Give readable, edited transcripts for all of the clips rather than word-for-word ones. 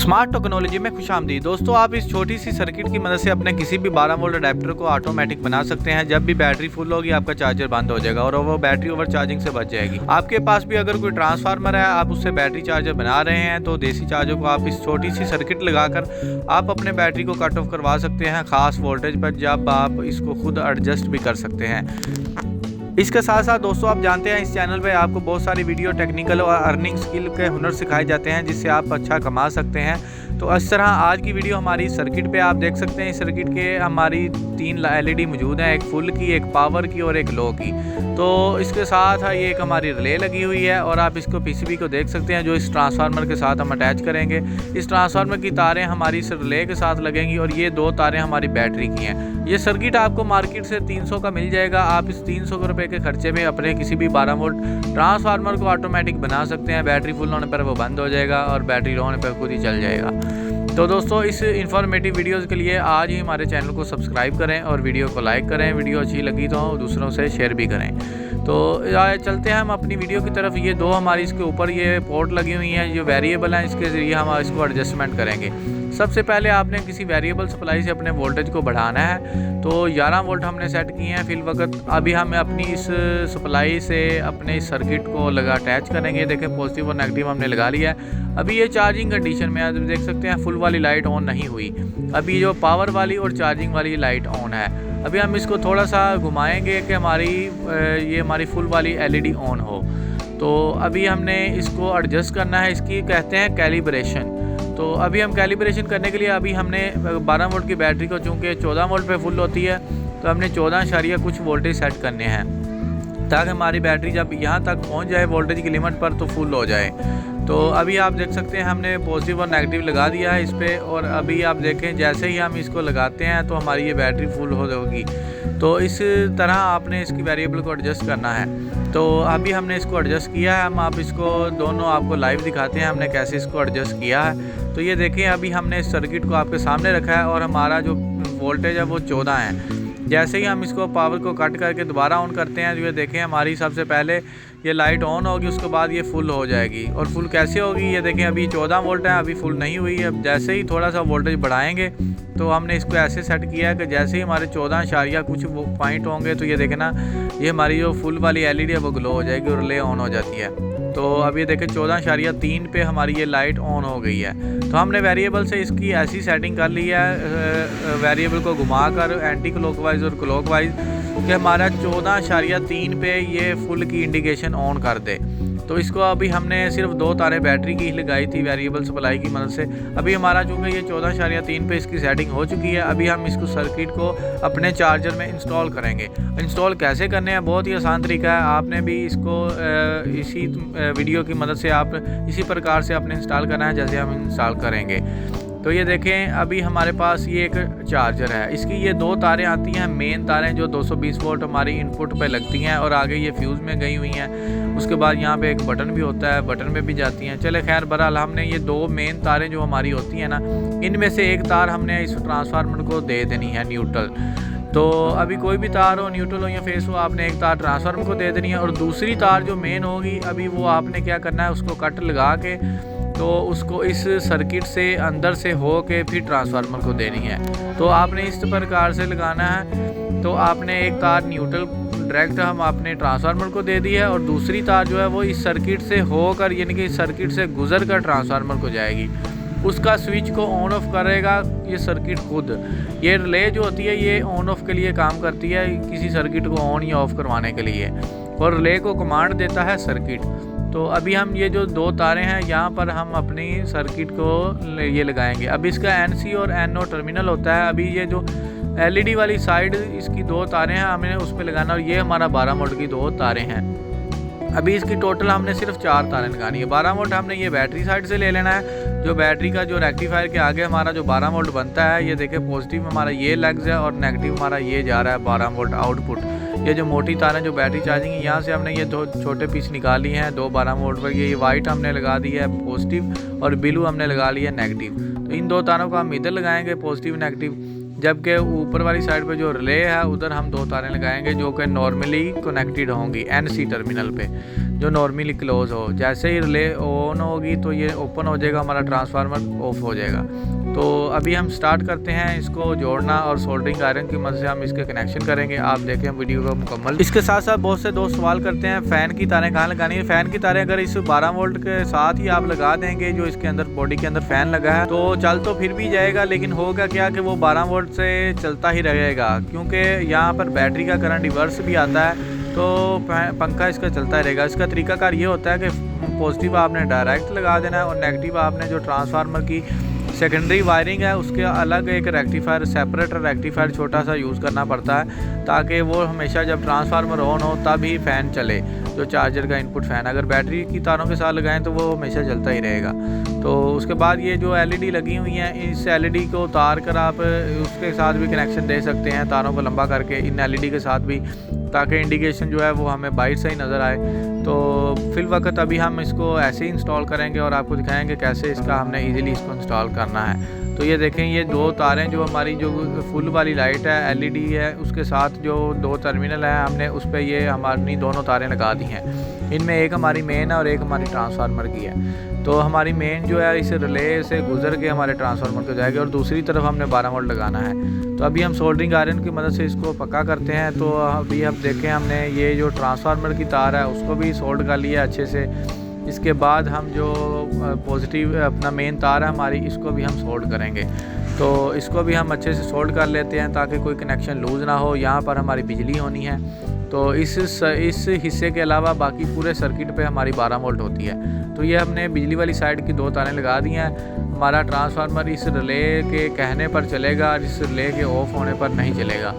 Smart technology में खुशामदीद दोस्तों। आप इस छोटी सी सर्किट की मदद से अपने किसी भी 12 वोल्ट अडेप्टर को ऑटोमेटिक बना सकते हैं। जब भी बैटरी फुल होगी आपका चार्जर बंद हो जाएगा और वो बैटरी ओवर चार्जिंग से बच जाएगी। आपके पास भी अगर कोई ट्रांसफार्मर है, आप उससे बैटरी चार्जर बना रहे हैं, तो देसी चार्जर को आप इस छोटी सी सर्किट लगाकर आप अपने बैटरी को कट ऑफ करवा सकते हैं खास वोल्टेज पर, जब आप इसको खुद एडजस्ट भी कर सकते हैं। इसके साथ साथ दोस्तों आप जानते हैं इस चैनल पे आपको बहुत सारी वीडियो टेक्निकल और अर्निंग स्किल के हुनर सिखाए जाते हैं, जिससे आप अच्छा कमा सकते हैं। तो इस तरह आज की वीडियो हमारी सर्किट पे आप देख सकते हैं। इस सर्किट के हमारी 3 LED मौजूद हैं, एक फुल की, एक पावर की और एक लो की। तो इसके साथ ये एक हमारी रिले लगी हुई है और आप इसको PCB को देख सकते हैं जो इस ट्रांसफार्मर के साथ हम अटैच करेंगे। इस ट्रांसफार्मर की तारें हमारी इस रिले के साथ लगेंगी और ये 2 तारें हमारी बैटरी की हैं। ये सर्किट आपको मार्केट से 300 का मिल जाएगा। आप इस 300 रुपये के खर्चे में अपने किसी भी 12 वोल्ट ट्रांसफार्मर को ऑटोमेटिक बना सकते हैं। बैटरी फुल होने पर वो बंद हो जाएगा और बैटरी लो होने पर खुद ही चल जाएगा। तो दोस्तों इस इन्फॉर्मेटिव वीडियोज़ के लिए आज ही हमारे चैनल को सब्सक्राइब करें और वीडियो को लाइक करें। वीडियो अच्छी लगी तो दूसरों से शेयर भी करें। तो चलते हैं हम अपनी वीडियो की तरफ। ये 2 हमारी इसके ऊपर ये पोर्ट लगी हुई हैं जो वेरिएबल हैं, इसके ज़रिए हम इसको एडजस्टमेंट करेंगे। सबसे पहले आपने किसी वेरिएबल सप्लाई से अपने वोल्टेज को बढ़ाना है। तो 11 वोल्ट हमने सेट किए हैं फिल वक्त। अभी हम अपनी इस सप्लाई से अपने इस सर्किट को अटैच करेंगे। देखें पॉजिटिव और नेगेटिव हमने लगा लिया है। अभी ये चार्जिंग कंडीशन में आप देख सकते हैं फुल वाली लाइट ऑन नहीं हुई। अभी जो पावर वाली और चार्जिंग वाली लाइट ऑन है। अभी हम इसको थोड़ा सा घुमाएंगे कि हमारी फुल वाली LED ऑन हो। तो अभी हमने इसको एडजस्ट करना है, इसकी कहते हैं कैलिब्रेशन। तो अभी हम कैलिब्रेशन करने के लिए अभी हमने 12 वोल्ट की बैटरी को चूँकि 14 वोल्ट पे फुल होती है, तो हमने 14 कुछ वोल्टेज सेट करने हैं ताकि हमारी बैटरी जब यहाँ तक पहुँच जाए वोल्टेज की लिमिट पर तो फुल हो जाए। तो अभी आप देख सकते हैं हमने पॉजिटिव और नेगेटिव लगा दिया है इस पर। और अभी आप देखें जैसे ही हम इसको लगाते हैं तो हमारी ये बैटरी फुल होगी। तो इस तरह आपने इसकी वेरिएबल को एडजस्ट करना है। तो अभी हमने इसको एडजस्ट किया है। हम आप इसको दोनों आपको लाइव दिखाते हैं हमने कैसे इसको एडजस्ट किया है। तो ये देखें अभी हमने इस सर्किट को आपके सामने रखा है और हमारा जो वोल्टेज है वो 14 है। जैसे ही हम इसको पावर को कट करके दोबारा ऑन करते हैं तो ये देखें हमारी सबसे पहले ये लाइट ऑन होगी, उसके बाद ये फुल हो जाएगी। और फुल कैसे होगी ये देखें, अभी 14 वोल्ट है, अभी फुल नहीं हुई है। अब जैसे ही थोड़ा सा वोल्टेज बढ़ाएंगे तो हमने इसको ऐसे सेट किया है कि जैसे ही हमारे 14 कुछ वो पॉइंट होंगे तो ये देखें ना, ये हमारी जो फुल वाली LED है वो ग्लो हो जाएगी और रिले ऑन हो जाती है। तो अब ये देखें 14.3 पे हमारी ये लाइट ऑन हो गई है। तो हमने वेरिएबल से इसकी ऐसी सेटिंग कर ली है वेरिएबल को घुमाकर एंटी क्लॉकवाइज और क्लॉकवाइज कि हमारा 14.3 पे ये फुल की इंडिकेशन ऑन कर दे। तो इसको अभी हमने सिर्फ 2 तारें बैटरी की लगाई थी वेरिएबल सप्लाई की मदद से। अभी हमारा चूँकि ये 14.3 पे इसकी सेटिंग हो चुकी है। अभी हम इसको सर्किट को अपने चार्जर में इंस्टॉल करेंगे। इंस्टॉल कैसे करने हैं, बहुत ही आसान तरीका है। आपने भी इसको इसी वीडियो की मदद से आप इसी प्रकार से आपने इंस्टॉल करना है जैसे हम इंस्टॉल करेंगे। तो ये देखें अभी हमारे पास ये एक चार्जर है। इसकी ये 2 तारें आती हैं, मेन तारें जो 220 वोल्ट हमारी इनपुट पे लगती हैं और आगे ये फ्यूज़ में गई हुई हैं। उसके बाद यहाँ पे एक बटन भी होता है, बटन में भी जाती हैं। चले खैर बहरहाल हमने ये 2 मेन तारें जो हमारी होती हैं ना, इनमें से एक तार हमने इस ट्रांसफार्मर को दे देनी है न्यूट्रल। तो अभी कोई भी तार हो, न्यूट्रल हो या फेस हो, आपने एक तार ट्रांसफार्मर को दे देनी है और दूसरी तार जो मेन होगी अभी वो आपने क्या करना है, उसको कट लगा के तो उसको इस सर्किट से अंदर से हो के फिर ट्रांसफार्मर को देनी है। तो आपने इस प्रकार से लगाना है। तो आपने एक तार न्यूट्रल डायरेक्ट हम आपने ट्रांसफार्मर को दे दी है और दूसरी तार जो है वो इस सर्किट से होकर यानी कि इस सर्किट से गुजर कर ट्रांसफार्मर को जाएगी। उसका स्विच को ऑन ऑफ करेगा ये सर्किट खुद। ये रिले जो होती है ये ऑन ऑफ के लिए काम करती है, किसी सर्किट को ऑन या ऑफ करवाने के लिए, और रिले को कमांड देता है सर्किट। तो अभी हम ये जो 2 तारें हैं यहाँ पर हम अपनी सर्किट को ये लगाएंगे। अब इसका NC और NO टर्मिनल होता है। अभी ये जो LED वाली साइड इसकी 2 तारें हैं, हमें उस पर लगाना और ये हमारा 12 वोल्ट की 2 तारें हैं। अभी इसकी टोटल हमने सिर्फ 4 तारें लगानी है। 12 वोल्ट हमने ये बैटरी साइड से ले लेना है। जो बैटरी का जो रेक्टिफायर के आगे हमारा जो 12 वोल्ट बनता है, ये देखें पॉजिटिव हमारा ये लेग्स है और नेगेटिव हमारा ये जा रहा है 12 वोल्ट आउटपुट। ये जो मोटी तारें जो बैटरी चार्जिंग है, यहाँ से हमने ये 2 छोटे पीस निकाल लिए हैं, 2 12 वोल्ट पर। ये वाइट हमने लगा दी है पॉजिटिव और ब्लू हमने लगा लिया नेगेटिव। तो इन 2 तारों को हम इधर लगाएंगे पॉजिटिव नेगेटिव, जबकि ऊपर वाली साइड पे जो रिले है उधर हम 2 तारें लगाएंगे जो कि नॉर्मली कनेक्टेड होंगी NC टर्मिनल पे। जो नॉर्मली क्लोज हो। जैसे ही रिले ऑन होगी तो ये ओपन हो जाएगा, हमारा ट्रांसफार्मर ऑफ हो जाएगा। तो अभी हम स्टार्ट करते हैं इसको जोड़ना और सोल्डरिंग आयरन की मदद से हम इसके कनेक्शन करेंगे। आप देखें वीडियो को मुकम्मल। इसके साथ साथ बहुत से दोस्त सवाल करते हैं फ़ैन की तारें कहाँ लगानी है। फ़ैन की तारें अगर इस 12 वोल्ट के साथ ही आप लगा देंगे, जो इसके अंदर बॉडी के अंदर फ़ैन लगा है, तो चल तो फिर भी जाएगा, लेकिन होगा क्या कि वो 12 वोल्ट से चलता ही रहेगा, क्योंकि यहाँ पर बैटरी का करंट रिवर्स भी आता है, तो पंखा इसका चलता रहेगा। इसका तरीकाकार ये होता है कि पॉजिटिव आपने डायरेक्ट लगा देना है और नेगेटिव आपने जो ट्रांसफार्मर की सेकेंडरी वायरिंग है उसके अलग एक रेक्टिफायर, सेपरेट रेक्टिफायर छोटा सा यूज़ करना पड़ता है, ताकि वो हमेशा जब ट्रांसफार्मर ऑन हो तब ही फ़ैन चले, जो चार्जर का इनपुट फ़ैन। अगर बैटरी की तारों के साथ लगाएं तो वो हमेशा चलता ही रहेगा। तो उसके बाद ये जो एलईडी लगी हुई हैं, इस एलईडी को उतार कर आप उसके साथ भी कनेक्शन दे सकते हैं, तारों को लंबा करके इन एलईडी के साथ भी, ताकि इंडिकेशन जो है वो हमें बाहर से ही नज़र आए। तो फिल वक्त अभी हम इसको ऐसे ही इंस्टॉल करेंगे और आपको दिखाएंगे कैसे इसका हमने इजीली इसको इंस्टॉल करना है। तो ये देखें, ये 2 तारें जो हमारी जो फुल वाली लाइट है एलईडी है, उसके साथ जो 2 टर्मिनल हैं, हमने उस पर ये हमारी दोनों तारें लगा दी हैं। इनमें एक हमारी मेन है और एक हमारी ट्रांसफार्मर की है। तो हमारी मेन जो है इस रिले से गुजर के हमारे ट्रांसफार्मर को जाएगी और दूसरी तरफ हमने 12 वोल्ट लगाना है। तो अभी हम सोल्डरिंग आयरन की मदद से इसको पक्का करते हैं। तो अभी अब देखें, हमने ये जो ट्रांसफार्मर की तार है उसको भी सोल्ड कर लिया अच्छे से। इसके बाद हम जो पॉजिटिव अपना मेन तार है हमारी, इसको भी हम सोल्ड करेंगे। तो इसको भी हम अच्छे से सोल्ड कर लेते हैं ताकि कोई कनेक्शन लूज़ ना हो। यहाँ पर हमारी बिजली होनी है, तो इस हिस्से के अलावा बाकी पूरे सर्किट पे हमारी 12 वोल्ट होती है। तो ये हमने बिजली वाली साइड की 2 तारें लगा दी हैं। हमारा ट्रांसफार्मर इस रिले के कहने पर चलेगा और इस रिले के ऑफ होने पर नहीं चलेगा।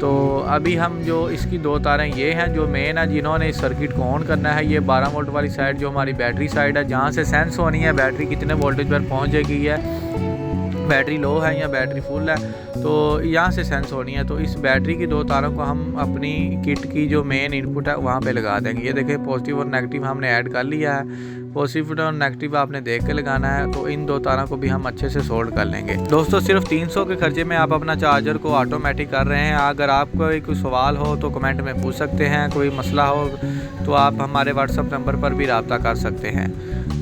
तो अभी हम जो इसकी 2 तारें ये हैं जो मेन है, जिन्होंने इस सर्किट को ऑन करना है। ये 12 वोल्ट वाली साइड जो हमारी बैटरी साइड है, जहाँ से सेंस होनी है बैटरी कितने वोल्टेज पर पहुँच गई है, बैटरी लो है या बैटरी फुल है, तो यहाँ से सेंस होनी है। तो इस बैटरी की 2 तारों को हम अपनी किट की जो मेन इनपुट है वहाँ पे लगा देंगे। ये देखें, पॉजिटिव और नेगेटिव हमने ऐड कर लिया है। पॉजिटिव और नेगेटिव आपने देख के लगाना है। तो इन 2 तारों को भी हम अच्छे से सोल्ड कर लेंगे। दोस्तों, सिर्फ 300 के खर्चे में आप अपना चार्जर को ऑटोमेटिक कर रहे हैं। अगर आपको कोई सवाल हो तो कमेंट में पूछ सकते हैं, कोई मसला हो तो आप हमारे व्हाट्सअप नंबर पर भी रब्ता कर सकते हैं।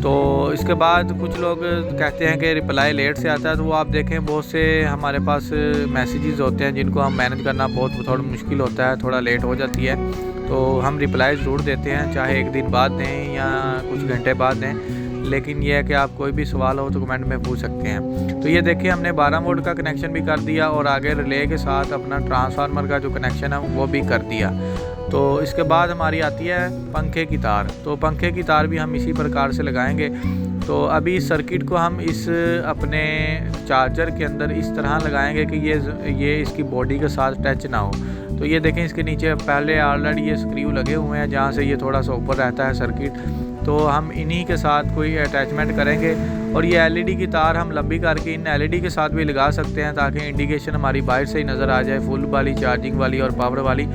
तो इसके बाद कुछ लोग कहते हैं कि रिप्लाई लेट से आता है, तो वो आप देखें बहुत से हमारे पास मैसेजेस होते हैं जिनको हम मैनेज करना बहुत थोड़ा मुश्किल होता है, थोड़ा लेट हो जाती है। तो हम रिप्लाई ज़रूर देते हैं, चाहे 1 दिन बाद दें या कुछ घंटे बाद दें, लेकिन यह है कि आप कोई भी सवाल हो तो कमेंट में पूछ सकते हैं। तो ये देखिए, हमने 12 वोल्ट का कनेक्शन भी कर दिया और आगे रिले के साथ अपना ट्रांसफार्मर का जो कनेक्शन है वो भी कर दिया। तो इसके बाद हमारी आती है पंखे की तार। तो पंखे की तार भी हम इसी प्रकार से लगाएंगे। तो अभी इस सर्किट को हम इस अपने चार्जर के अंदर इस तरह लगाएंगे कि ये इसकी बॉडी के साथ टच ना हो। तो ये देखें, इसके नीचे पहले ऑलरेडी ये स्क्रू लगे हुए हैं जहाँ से ये थोड़ा सा ऊपर रहता है सर्किट। तो हम इन्हीं के साथ कोई अटैचमेंट करेंगे और ये एलईडी की तार हम लंबी करके इन एलईडी के साथ भी लगा सकते हैं, ताकि इंडिकेशन हमारी बाहर से ही नज़र आ जाए, फुल वाली, चार्जिंग वाली और पावर वाली।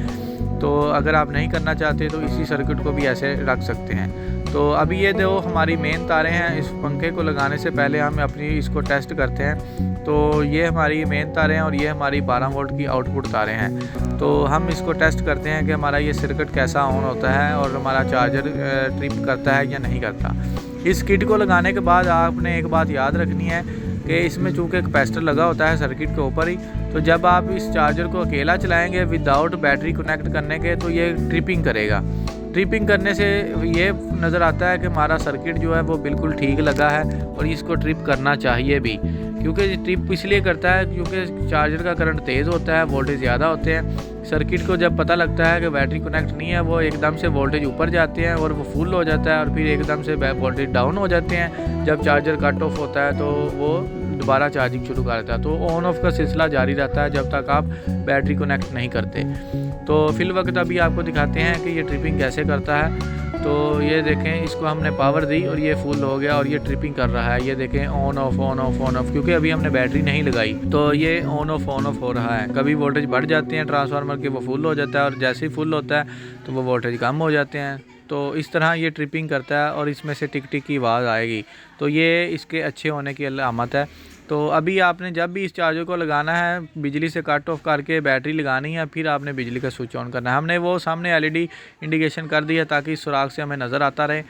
तो अगर आप नहीं करना चाहते तो इसी सर्किट को भी ऐसे रख सकते हैं। तो अभी ये 2 हमारी मेन तारें हैं। इस पंखे को लगाने से पहले हम अपनी इसको टेस्ट करते हैं। तो ये हमारी मेन तारें हैं और ये हमारी 12 वोल्ट की आउटपुट तारें हैं। तो हम इसको टेस्ट करते हैं कि हमारा ये सर्किट कैसा ऑन होता है और हमारा चार्जर ट्रिप करता है या नहीं करता। इस किट को लगाने के बाद आपने एक बात याद रखनी है कि इसमें चूँकि कैपेसिटर लगा होता है सर्किट के ऊपर ही, तो जब आप इस चार्जर को अकेला चलाएंगे विदाउट बैटरी कनेक्ट करने के, तो ये ट्रिपिंग करेगा। ट्रिपिंग करने से ये नज़र आता है कि हमारा सर्किट जो है वो बिल्कुल ठीक लगा है और इसको ट्रिप करना चाहिए भी, क्योंकि ट्रिप इसलिए करता है क्योंकि चार्जर का करंट तेज़ होता है, वोल्टेज ज़्यादा होते हैं। सर्किट को जब पता लगता है कि बैटरी कनेक्ट नहीं है, वो एकदम से वोल्टेज ऊपर जाते हैं और वो फुल हो जाता है और फिर एकदम से वोल्टेज डाउन हो जाते हैं। जब चार्जर कट ऑफ होता है तो वो दोबारा चार्जिंग शुरू कर देता है। तो ऑन ऑफ का सिलसिला जारी रहता है जब तक आप बैटरी कनेक्ट नहीं करते। तो फिल वक्त अभी आपको दिखाते हैं कि ये ट्रिपिंग कैसे करता है। तो ये देखें, इसको हमने पावर दी और ये फुल हो गया और ये ट्रिपिंग कर रहा है। ये देखें, on off on off on off, क्योंकि अभी हमने बैटरी नहीं लगाई तो ये ऑन ऑफ हो रहा है। कभी वोल्टेज बढ़ जाते हैं ट्रांसफार्मर के, वो फुल हो जाता है और जैसे ही फुल होता है तो वो वोल्टेज कम हो जाते हैं। तो इस तरह ये ट्रिपिंग करता है और इसमें से टिक टिक की आवाज़ आएगी। तो ये इसके अच्छे होने की अलामत है। तो अभी आपने जब भी इस चार्जर को लगाना है बिजली से कट ऑफ करके बैटरी लगानी है, फिर आपने बिजली का स्विच ऑन करना है। हमने वो सामने एलईडी इंडिकेशन कर दिया ताकि इस सुराख से हमें नज़र आता रहे।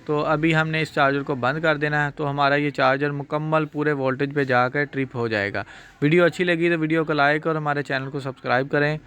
तो अभी हमने इस चार्जर को बंद कर देना है, तो हमारा ये चार्जर मुकम्मल पूरे वोल्टेज पे जाकर ट्रिप हो जाएगा। वीडियो अच्छी लगी तो वीडियो को लाइक और हमारे चैनल को सब्सक्राइब करें।